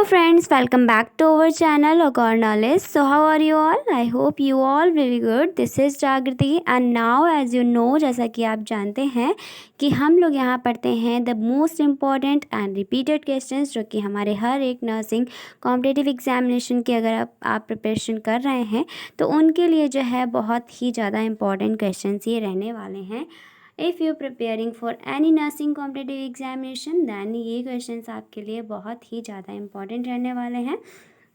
friends, welcome back to our channel Agar Knowledge. So how are you all? I hope you all very good. This is Jagriti and now as you know, जैसा कि आप जानते हैं कि हम लोग यहाँ पढ़ते हैं the most important and repeated questions जो कि हमारे हर एक नर्सिंग कॉम्पिटिटिव एग्जामिनेशन की अगर आप प्रिपरेशन कर रहे हैं तो उनके लिए जो है बहुत ही ज़्यादा इम्पॉर्टेंट क्वेश्चंस ये रहने वाले हैं. If you preparing for any nursing competitive examination then ये क्वेश्चंस आपके लिए बहुत ही ज़्यादा इंपॉर्टेंट रहने वाले हैं.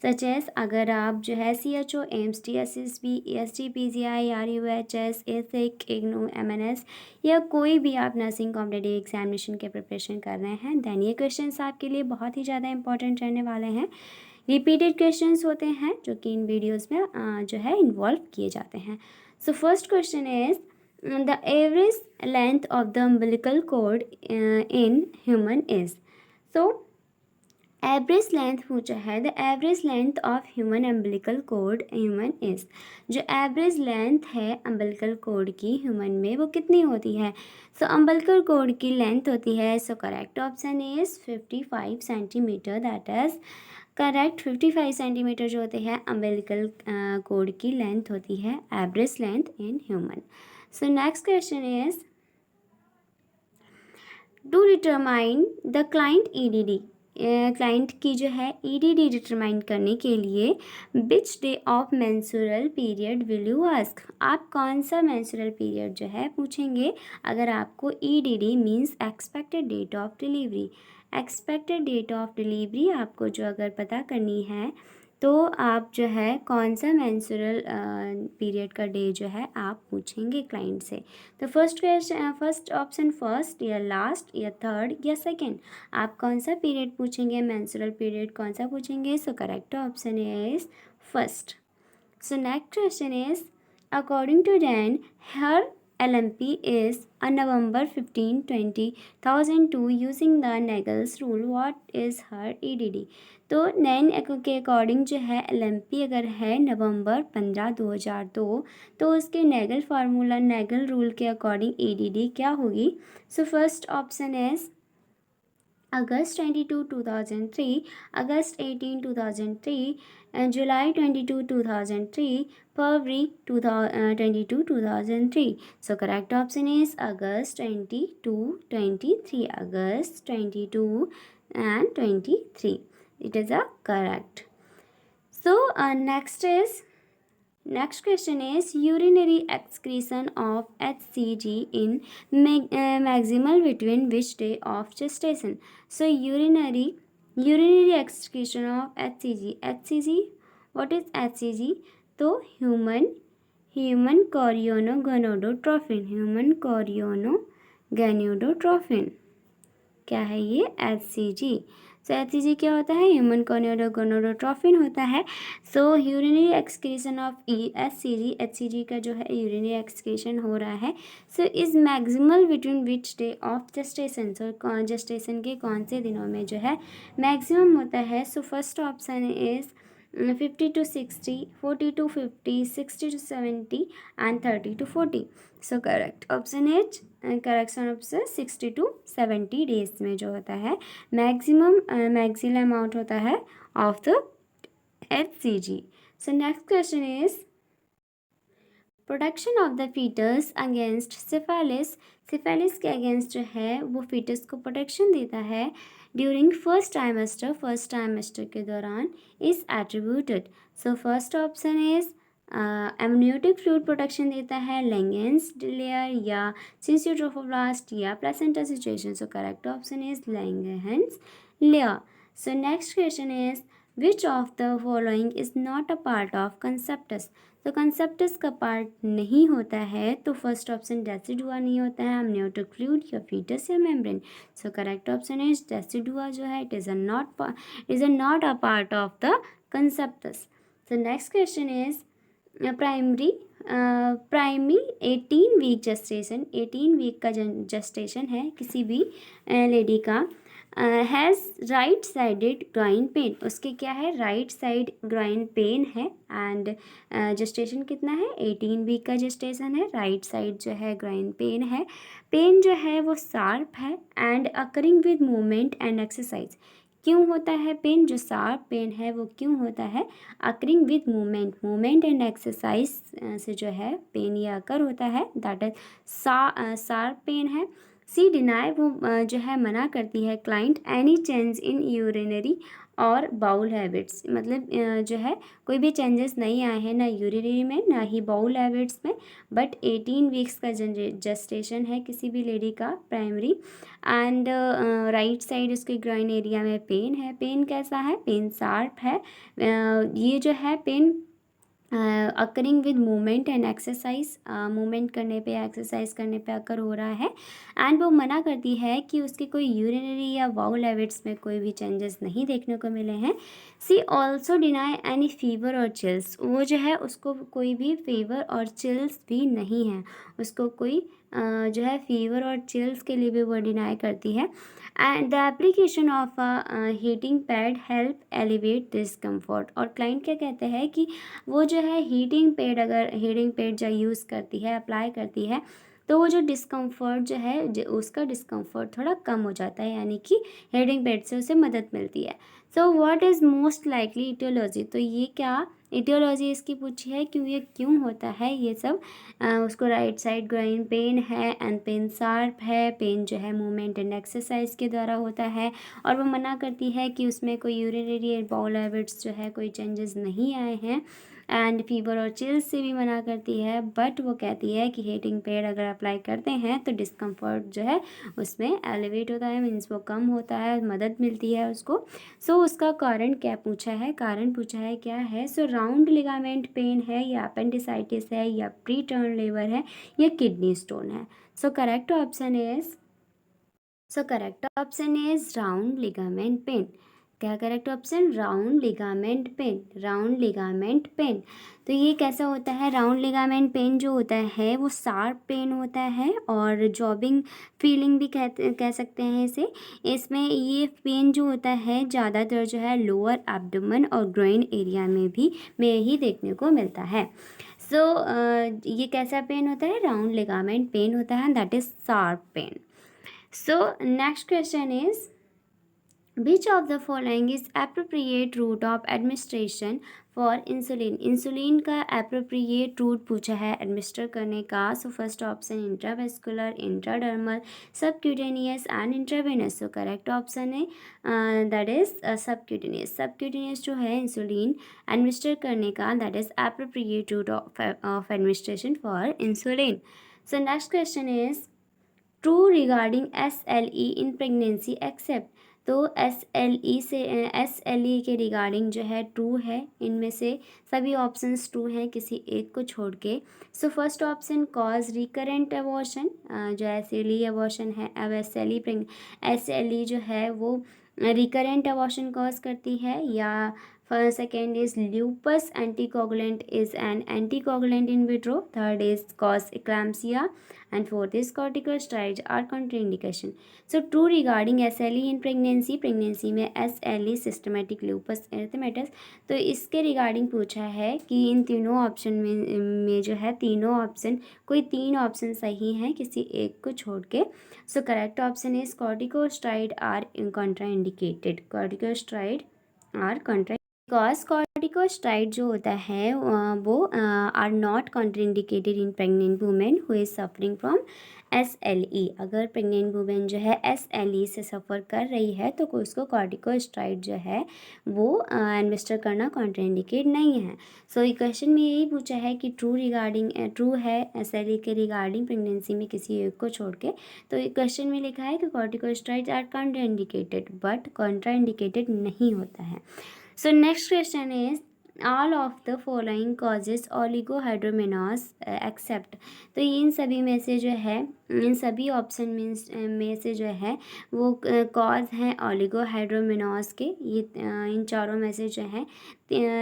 सच एस अगर आप जो है CHO AIIMS TSSB EST PGI RUHS एसिक IGNOU MNS या कोई भी आप नर्सिंग कॉम्पिटिटिव एग्जामिनेशन के प्रिपरेशन कर रहे हैं दैन ये क्वेश्चंस आपके लिए बहुत ही ज़्यादा इंपॉर्टेंट रहने वाले हैं. रिपीटेड क्वेश्चंस होते हैं जो कि इन वीडियोज़ में जो है इन्वॉल्व किए जाते हैं. So first question is the average length of the umbilical cord in human is. So average length पूछा है the average length of human umbilical cord human is. जो एवरेज लेंथ है अम्बिलिकल कोड की human में वो कितनी होती है. सो अम्बिलिकल कोड की लेंथ होती है so correct option is 55 centimetre. That is correct 55 centimetre जो होते हैं अम्बिलिकल कोड की लेंथ होती है average length in human. So next question is to determine the client EDD. Client की जो है EDD डिटरमाइन करने के लिए which day of menstrual period will you ask. आप कौन सा menstrual period जो है पूछेंगे अगर आपको EDD means expected date of delivery. expected date of delivery आपको जो अगर पता करनी है तो आप जो है कौन सा मेंस्ट्रुअल पीरियड का डे जो है आप पूछेंगे क्लाइंट से. तो फर्स्ट ऑप्शन फर्स्ट या लास्ट या थर्ड या सेकंड आप कौन सा पीरियड पूछेंगे मेंस्ट्रुअल पीरियड कौन सा पूछेंगे. So correct option is first. So next question is according to Dan her LMP is on November 15, 2002 using the Nagel's rule. What is her EDD? तो नैन के अकॉर्डिंग जो है LMP अगर है नवंबर 15, 2002 तो उसके नेगल फार्मूला नेगल रूल के according EDD क्या होगी. सो first option is August 22, 2003, August 18, 2003, July 22, 2003, February 22, 2003. So correct option is August 22, 23, August 22 and 23. It is a correct. So next question is urinary excretion of HCG in maximal between which day of gestation. So urinary excretion of HCG. What is HCG? तो human choriogonadotrophin. क्या है ये HCG. सो HCG क्या होता है human gonadotrophin होता है. सो urinary excretion of HCG का जो है यूरिनरी एक्सक्रीशन हो रहा है. So is maximal between which day of gestation. So gestation के कौन से दिनों में जो है मैक्सिमम होता है. सो first option is 50 to 60, 40 to 50, 60 to 70 and 30 to 40. So correct option is correction option 60 to 70 days में जो होता है मैक्सिमम अमाउंट होता है of the HCG. So next question is protection of the fetus against syphilis के against जो है वो फीटस को प्रोटेक्शन देता है ड्यूरिंग फर्स्ट ट्राइमेस्टर के दौरान is attributed. So first option is amniotic fluid protection देता है लैंगेंस लेयर या सिंसियोट्रोफोब्लास्ट या placenta situation. So correct option is Langhans layer. So next question is which of the following is not a part of conceptus. तो conceptus का part नहीं होता है तो फर्स्ट ऑप्शन डेसिडुआ नहीं होता है एमनियोटिक फ्लूइड या फीटस या membrane. So correct option is decidua जो है it is not a part of the conceptus. So next question is primary 18 week gestation 18 week का जेस्टेशन है किसी भी लेडी का has right sided groin pain. उसके क्या है राइट साइड ग्राइन पेन है एंड जेस्टेशन कितना है 18 वीक का जेस्टेशन है. राइट साइड जो है ग्राइन पेन जो है वो शार्प है and occurring with movement and exercise. क्यों होता है पेन, जो शार्प पेन है वो क्यों होता है, occurring with movement and exercise से जो है पेन ये अकर होता है, दैट इज शार्प पेन है। सी डिनाई, वो जो है मना करती है client any change in urinary और बाउल हैबिट्स, मतलब जो है कोई भी चेंजेस नहीं आए हैं ना यूरिनरी में ना ही बाउल हैबिट्स में, बट 18 वीक्स का जस्टेशन है किसी भी लेडी का प्राइमरी, एंड राइट साइड उसके ग्राइन एरिया में पेन है। पेन कैसा है, पेन शार्प है। ये जो है pain occurring with movement and exercise, movement करने पे एक्सरसाइज करने पे अकर हो रहा है, एंड वो मना करती है कि उसके कोई यूरिनरी या बाउल हैबिट्स में कोई भी चेंजेस नहीं देखने को मिले हैं। सी ऑल्सो डिनाई एनी फीवर और चिल्स, वो जो है उसको कोई भी फीवर और चिल्स भी नहीं है, उसको कोई जो है फीवर और चिल्स के लिए भी वो डिनाई करती है। And the application of heating pad help elevate discomfort, और क्लाइंट क्या कहते हैं कि वो जो है हीटिंग पैड, अगर हीटिंग पैड जो यूज़ करती है, अप्लाई करती है, तो वो जो डिस्कम्फर्ट जो है उसका डिस्कम्फर्ट थोड़ा कम हो जाता है, यानी कि हीटिंग पैड से उसे मदद मिलती है। So what is most likely etiology, तो ये क्या इटियोलॉजी इसकी पूछी है, क्यों ये क्यों होता है ये सब। उसको राइट साइड ग्राइन पेन है एंड पेन शार्प है, पेन जो है मूवमेंट एंड एक्सरसाइज के द्वारा होता है, और वो मना करती है कि उसमें कोई यूरिनरी एंड बाउल हैबिट्स जो है कोई चेंजेस नहीं आए हैं, एंड फीवर और चिल्स से भी मना करती है, बट वो कहती है कि हीटिंग पैड अगर अप्लाई करते हैं तो डिस्कम्फर्ट जो है उसमें एलिवेट होता है, मीन्स वो कम होता है, मदद मिलती है उसको। सो उसका कारण क्या पूछा है, कारण पूछा है क्या है, सो राउंड लिगामेंट पेन है या अपेंडिसाइटिस है या प्री टर्न लेबर है या किडनी स्टोन है। So correct option is round ligament pain. क्या correct option, round ligament pain, round ligament pain. तो ये कैसा होता है, राउंड लिगामेंट पेन जो होता है वो शार्प पेन होता है, और जॉबिंग फीलिंग भी कह सकते हैं इसे। इसमें ये पेन जो होता है ज़्यादातर जो है लोअर एब्डोमेन और ग्रोइन एरिया में ही देखने को मिलता है। सो ये कैसा पेन होता है, राउंड लिगामेंट पेन होता है, that is sharp pain. So next question is, which of the following is appropriate route of administration for insulin? Insulin का appropriate route पूछा है एडमिनिस्टर करने का। सो first option intravascular, intradermal, subcutaneous and intravenous. So correct option है that is subcutaneous. Subcutaneous जो है insulin administer करने का, that is appropriate route of administration for insulin. So next question is, true regarding SLE in pregnancy except. तो SLE के regarding जो है true है, इनमें से सभी ऑप्शंस ट्रू हैं किसी एक को छोड़ के। So first option cause recurrent abortion, जो SLE अबॉर्शन है, अब SLE जो है वो रिकरेंट अबॉर्शन कॉज करती है, या second is lupus anticoagulant is an anticoagulant in vitro, third is cause eclampsia, and fourth is corticosteroids are contraindication. So true regarding SLE in pregnancy में SLE systematic lupus erythematosus, तो इसके regarding पूछा है कि इन तीनों ऑप्शन में जो है तीनों ऑप्शन, कोई तीन ऑप्शन सही हैं किसी एक को छोड़ के। So correct option is corticosteroid are contraindicated, corticosteroid are contraindicated because corticosteroid जो होता है वो are not contraindicated in pregnant women who is suffering from SLE। अगर प्रेग्नेंट वुमेन जो है SLE से सफ़र कर रही है तो उसको कॉर्टिकोस्टेरॉइड जो है वो एडमिनिस्टर करना कॉन्ट्राइंडिकेट नहीं है। सो ये क्वेश्चन में यही पूछा है कि ट्रू है SLE के रिगार्डिंग प्रेगनेंसी में किसी एक को छोड़ के। तो ये क्वेश्चन में लिखा है कि corticosteroid are contraindicated, but contraindicated नहीं होता है। So next question is, all of the following causes oligohydramnios except। तो इन सभी में से जो है, इन सभी ऑप्शन में से जो है वो कॉज हैं ओलिगोहाइड्रोमिनोस के। ये इन चारों में से जो है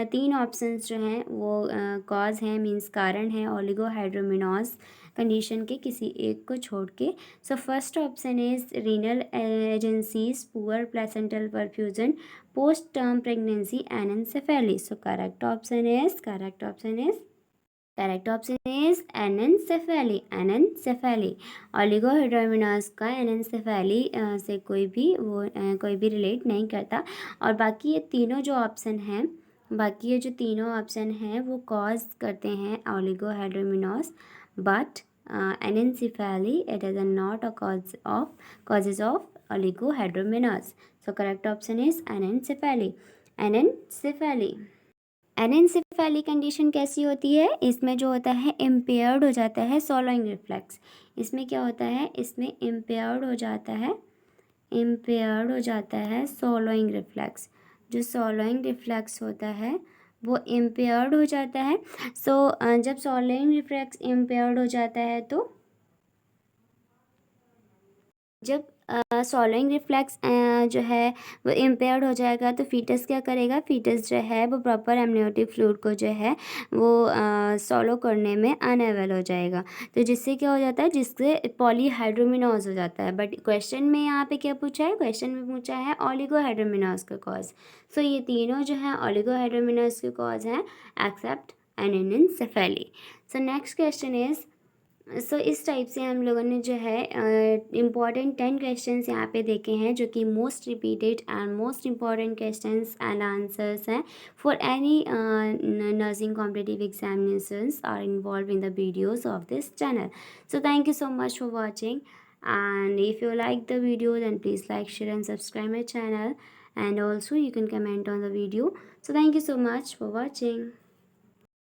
तीन ऑप्शंस जो हैं वो कॉज हैं, मींस कारण है ओलिगोहाइड्रोमिनोस कंडीशन के किसी एक को छोड़ के। So first option is renal agenesis, poor placental perfusion, post term pregnancy, anencephaly. So correct option is correct option is anencephaly, anencephaly. Oligohydramnios का एनेन्सेफेली से कोई भी रिलेट नहीं करता। और बाकी ये तीनों जो ऑप्शन हैं, बाकी ये जो तीनों ऑप्शन हैं वो कॉज करते हैं oligohydramnios, but anencephaly it is not a causes of oligohydramnios. So correct option is anencephaly, anencephaly। Anencephaly condition कैसी होती है? इसमें जो होता है इम्पेयर्ड हो जाता है सॉलोइंग रिफ्लेक्स। इसमें क्या होता है? इसमें इम्पेयर्ड हो जाता है, इम्पेयर्ड हो जाता है सॉलोइंग रिफ्लेक्स। जो सॉलोइंग रिफ्लेक्स होता है वो इम्पेयर्ड हो जाता है। जब सॉलोइंग रिफ्लेक्स इम्पेयर्ड हो जाता है तो जब सॉलोइंग रिफ्लेक्स जो है वो इम्पेयर्ड हो जाएगा तो फीटस क्या करेगा? फीटस जो है वो प्रॉपर एमनियोटिक फ्लूइड को जो है वो सॉलो करने में अनएबल हो जाएगा। तो जिससे क्या हो जाता है? जिससे पॉलीहाइड्रोमिनोज हो जाता है। बट क्वेश्चन में यहाँ पे क्या पूछा है? क्वेश्चन में पूछा है ओलिगोहाइड्रोमिनोज का कॉज। सो ये तीनों जो है ओलिगोहाइड्रोमिनोज के कॉज हैं except anencephaly. So next question is, इस टाइप से हम लोगों ने जो है इम्पॉर्टेंट 10 क्वेश्चंस यहाँ पे देखे हैं जो कि most repeated and most important questions and answers हैं for any nursing competitive examinations are involve in the videos of this channel. So thank you so much for watching, and if you like the video then please like, share and subscribe my channel, and also you can comment on the video. So thank you so much for watching.